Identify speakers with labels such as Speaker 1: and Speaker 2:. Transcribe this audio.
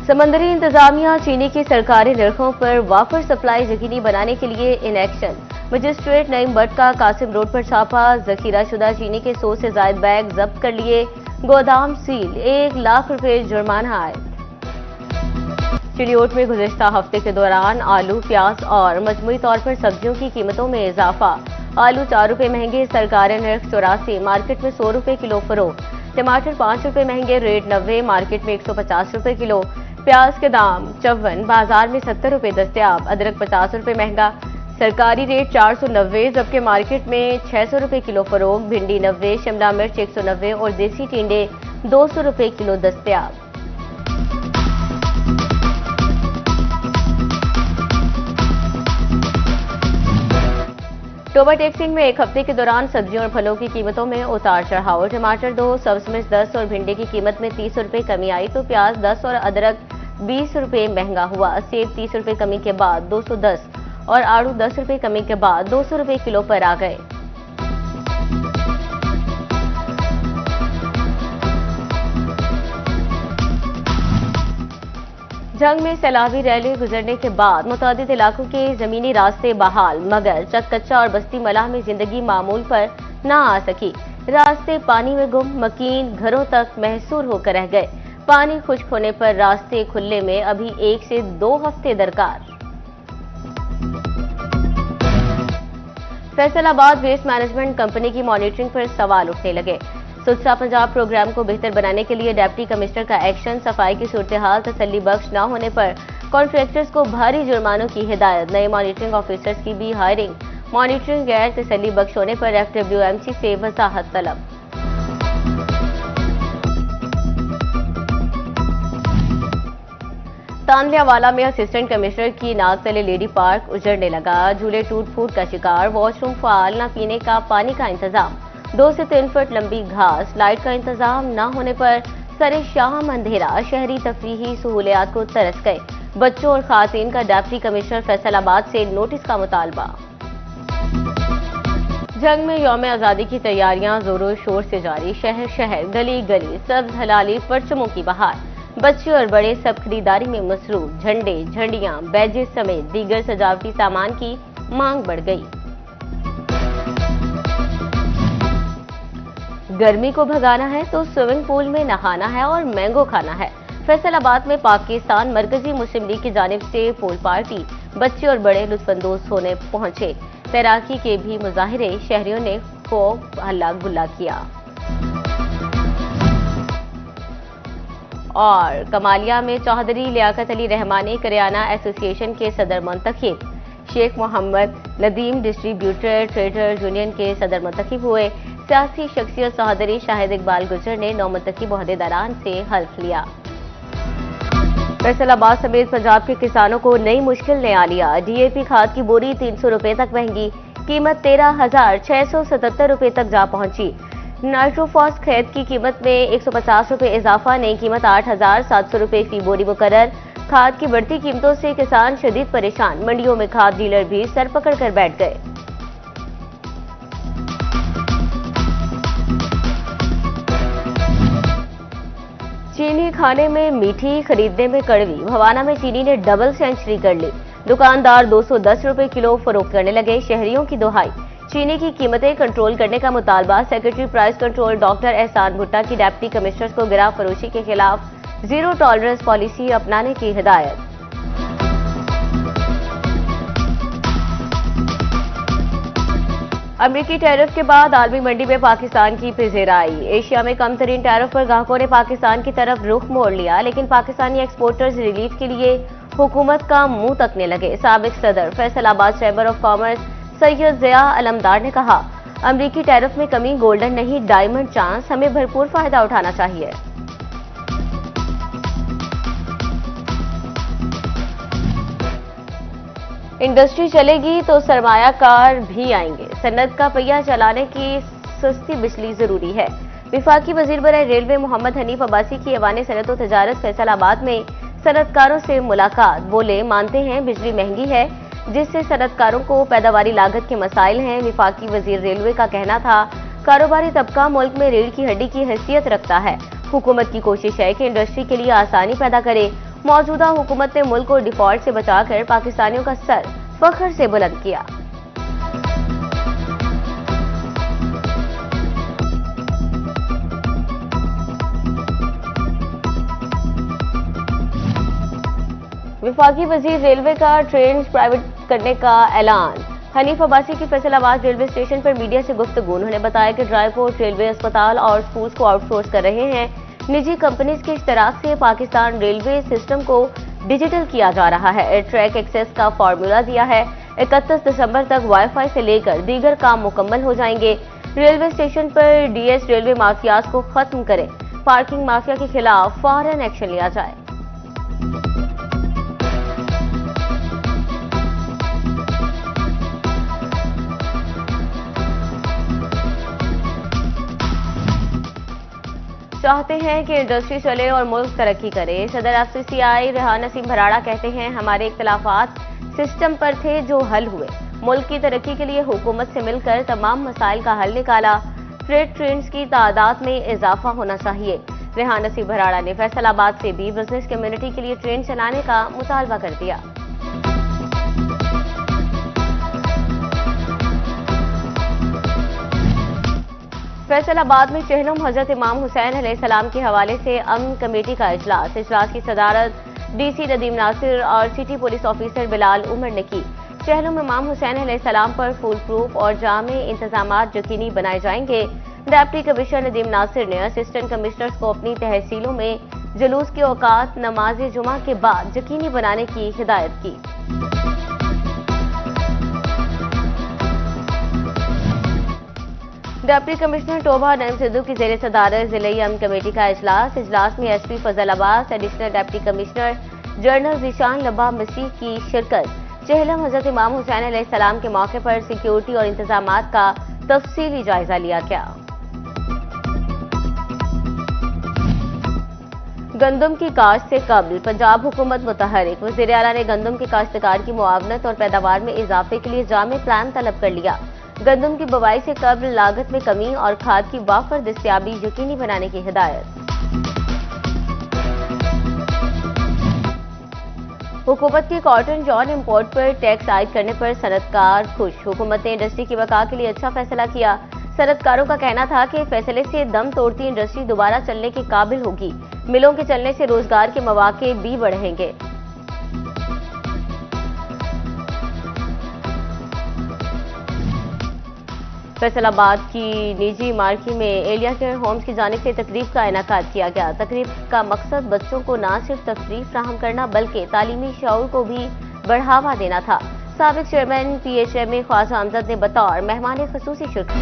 Speaker 1: समंदरी इंतजामिया चीनी की सरकारी निर्खों पर वाफर सप्लाई यकीनी बनाने के लिए in action. Magistrate Naeem Bhatt का कासिम रोड पर छापा, जखीराशुदा चीनी के 100 से ज्यादा बैग जब्त कर लिए, गोदाम सील, 1 लाख रुपए जुर्माना आए। चिड़ियोट में गुज़िश्ता हफ्ते के दौरान आलू, प्याज और मजमूई तौर पर सब्जियों की कीमतों में इजाफा। आलू 4 रुपए महंगे, सरकारी निर्ख 84, मार्केट में 100 रुपए किलो फरोख्त। टमाटर 5 रुपए महंगे, रेट 90, मार्केट में 150 रुपए किलो। प्याज के दाम 54, बाजार में 70 रुपए दस्तयाब। अदरक 50 रुपए महंगा, सरकारी रेट 490, जबकि मार्केट में 600 रुपए किलो फरोख्त। भिंडी 90, शिमला मिर्च 190 और देसी टिंडे 200 रुपए किलो दस्तयाब। टोबा टेक्सिंग में एक हफ्ते के दौरान सब्जियों और फलों की कीमतों में उतार चढ़ाव। टमाटर 2, सब्ज मिर्च 10 और भिंडी की कीमत में 30 रुपए कमी आई तो प्याज 10 और अदरक 20 रुपए महंगा हुआ। सेब 30 रुपए कमी के बाद 210 और आड़ू 10 रुपए कमी के बाद 200 रुपए किलो पर आ गए। जंग में सैलाबी रैली गुजरने के बाद मुतादिद इलाकों के जमीनी रास्ते बहाल, मगर चककच्चा और बस्ती मलाह में जिंदगी मामूल पर ना आ सकी। रास्ते पानी में गुम, मकीन घरों तक महसूर होकर रह गए। पानी खुश्क होने पर रास्ते खुलने में अभी 1 से 2 हफ्ते दरकार। फैसलाबाद वेस्ट मैनेजमेंट कंपनी की मॉनिटरिंग पर सवाल उठने लगे। सुरसा पंजाब प्रोग्राम को बेहतर बनाने के लिए डिप्टी कमिश्नर का एक्शन। सफाई की सूरत-ए-हाल तसल्ली बख्श न होने पर कॉन्ट्रैक्टर्स को भारी जुर्मानों की हिदायत। नए मॉनिटरिंग ऑफिसर्स की भी हायरिंग। मॉनिटरिंग गैर तसल्ली बख्श होने पर FWMC से वजाहत तलब। तांदलियावाला में असिस्टेंट कमिश्नर की नाक तले लेडी पार्क उजड़ने लगा। झूले टूट फूट का शिकार, वॉशरूम फाल, न पीने का पानी का इंतजाम। 2 से 3 फुट लंबी घास, लाइट का इंतजाम न होने पर सरे शाम अंधेरा। शहरी तफरीही सहूलियात को तरस गए। बच्चों और खातन का डिप्टी कमिश्नर फैसलाबाद से नोटिस का मुतालबा। जंग में यौम आज़ादी की तैयारियां जोरों शोर से जारी। शहर शहर, गली गली, सब्ज हलाली परचमों की बहार। बच्चे और बड़े सब खरीदारी में मसरूफ। झंडे, झंडियां, बैजेस समेत दीगर सजावटी सामान की मांग बढ़ गई। गर्मी को भगाना है तो स्विमिंग पूल में नहाना है और मैंगो खाना है। फैसलाबाद में पाकिस्तान मरकजी मुस्लिम लीग की जानिब से पूल पार्टी। बच्चे और बड़े लुत्फानंदोज होने पहुंचे। तैराकी के भी मुजाहिरे, शहरियों ने खूब हल्ला गुल्ला किया। और कमालिया में चौधरी लियाकत अली रहमानी करियाना एसोसिएशन के सदर मुंतखब। Sheikh Muhammad Nadeem distributor trader union के सदर मुंतखब हुए। सियासी शख्सियत चौधरी शाहिद इकबाल गुजर ने नौमुंतखब ओहदेदारान से हल्फ लिया। फैसलाबाद समेत पंजाब के किसानों को नई मुश्किल ने आ लिया। DAP खाद की बोरी 300 रुपए तक महंगी, कीमत 13,677 रुपए तक जा पहुंची। नाइट्रोफॉस खाद की कीमत में 150 रुपए इजाफा, नई कीमत 8,700 रुपए फी बोरी मुकर्रर। खाद की बढ़ती कीमतों से किसान शदीद परेशान। मंडियों में खाद डीलर भी सर पकड़ कर बैठ गए। चीनी खाने में मीठी, खरीदने में कड़वी। भवाना में चीनी ने डबल सेंचुरी कर ली। दुकानदार 210 रुपए किलो फरोख्त करने लगे। शहरियों की दुहाई। चीनी की कीमतें कंट्रोल करने का मुतालबा। सेक्रेटरी प्राइस कंट्रोल डॉक्टर एहसान भुट्टा की डिप्टी कमिश्नर्स को गिरा फरोशी के खिलाफ जीरो टॉलरेंस पॉलिसी अपनाने की हिदायत। अमरीकी टैरिफ के बाद आलमी मंडी में पाकिस्तान की पिजेराई। एशिया में कम तरीन टैरिफ पर ग्राहकों ने पाकिस्तान की तरफ रुख मोड़ लिया, लेकिन पाकिस्तानी एक्सपोर्टर्स रिलीफ के लिए हुकूमत का मुंह तकने लगे। साबिक सदर Faisalabad chamber of commerce Syed Zia Alamdar ने कहा, अमरीकी टैरिफ में कमी गोल्डन नहीं डायमंड चांस, हमें भरपूर फायदा उठाना चाहिए। इंडस्ट्री चलेगी तो सरमायाकार भी आएंगे। सनत का पहिया चलाने की सस्ती बिजली जरूरी है। विफाकी वजीर बराए रेलवे मोहम्मद हनीफ अब्बासी की ऐवान सनत व तजारत फैसलाबाद में सनतकारों से मुलाकात। बोले, मानते हैं बिजली महंगी है, जिससे सनतकारों को पैदावारी लागत के मसाइल हैं। विफाकी वजीर रेलवे का कहना था, कारोबारी तबका मुल्क में रीढ़ की हड्डी की हैसियत रखता है। हुकूमत की कोशिश है कि इंडस्ट्री के लिए आसानी पैदा करे। मौजूदा हुकूमत ने मुल्क को डिफॉल्ट से बचाकर पाकिस्तानियों का सर फख्र से बुलंद किया। वफाकी वजीर रेलवे का ट्रेन प्राइवेट करने का ऐलान। हनीफ अब्बासी की फैसलाबाद रेलवे स्टेशन पर मीडिया से गुफ्तगू। उन्होंने बताया कि ड्राईपोर्ट, रेलवे, अस्पताल और स्कूल्स को आउटसोर्स कर रहे हैं। निजी कंपनीज के इश्तराक से पाकिस्तान रेलवे सिस्टम को डिजिटल किया जा रहा है। ट्रैक एक्सेस का फॉर्मूला दिया है। 31 दिसंबर तक वाईफाई से लेकर दीगर काम मुकम्मल हो जाएंगे। रेलवे स्टेशन पर डीएस रेलवे माफियाज को खत्म करें। पार्किंग माफिया के खिलाफ फौरन एक्शन लिया जाए। चाहते हैं कि इंडस्ट्री चले और मुल्क तरक्की करे। सदर एफसीसीआई रेहान नसीम भराड़ा कहते हैं, हमारे इख्तलाफात सिस्टम पर थे जो हल हुए। मुल्क की तरक्की के लिए हुकूमत से मिलकर तमाम मसाइल का हल निकाला। फ्रेट ट्रेन्स की तादाद में इजाफा होना चाहिए। रेहान नसीम भराड़ा ने फैसलाबाद से भी बिजनेस कम्युनिटी के लिए ट्रेन चलाने का मुतालबा कर दिया। फैसलाबाद में चेहलम हजरत इमाम हुसैन अलैहिस्सलाम के हवाले से अमन कमेटी का इजलास की सदारत डीसी नदीम नासिर और city police officer Bilal Umar ने की। चेहलम इमाम हुसैन अलैहिस्सलाम पर फुल प्रूफ और जामे इंतजामात यकीनी बनाए जाएंगे। डिप्टी कमिश्नर नदीम नासिर ने असिस्टेंट कमिश्नर्स को अपनी तहसीलों में जुलूस के औकात नमाज जुमा के बाद यकीनी बनाने की हिदायत की। डिप्टी कमिश्नर टोबा नईम सिद्धू की जेर सदारत जिले अमन कमेटी का इजलास में SP Fazal Abbas, additional deputy commissioner general Zeeshan Labba Masih की शिरकत। चेहलम हजरत इमाम हुसैन अलैहिस्सलाम के मौके पर सिक्योरिटी और इंतजामात का तफसीली जायजा लिया गया। गंदम की काश्त से कबल पंजाब हुकूमत मुतहरिक। वज़ीर आला ने गंदम के काश्तकार की मुआवनत और पैदावार में इजाफे के लिए जामे प्लान तलब कर लिया। गंदम की बुवाई से कबल लागत में कमी और खाद की वाफर दस्तयाबी यकीनी बनाने की हिदायत। हुकूमत की कॉटन जॉन इंपोर्ट पर टैक्स आयद करने पर सनतकार खुश। हुकूमत ने इंडस्ट्री की बका के लिए अच्छा फैसला किया। सनतकारों का कहना था कि फैसले से दम तोड़ती इंडस्ट्री दोबारा चलने के काबिल होगी। मिलों के चलने से रोजगार के मौके भी बढ़ेंगे। फैसलाबाद की निजी मार्की में एलिया केयर होम्स की जानिब से तकरीब का इनेकाद किया गया। तकरीब का मकसद बच्चों को न सिर्फ तफरीह फराहम करना बल्कि तालीमी शऊर को भी बढ़ावा देना था। साबिक चेयरमैन PHMA ख्वाजा अमजद ने बतौर मेहमान खुसूसी शिरकत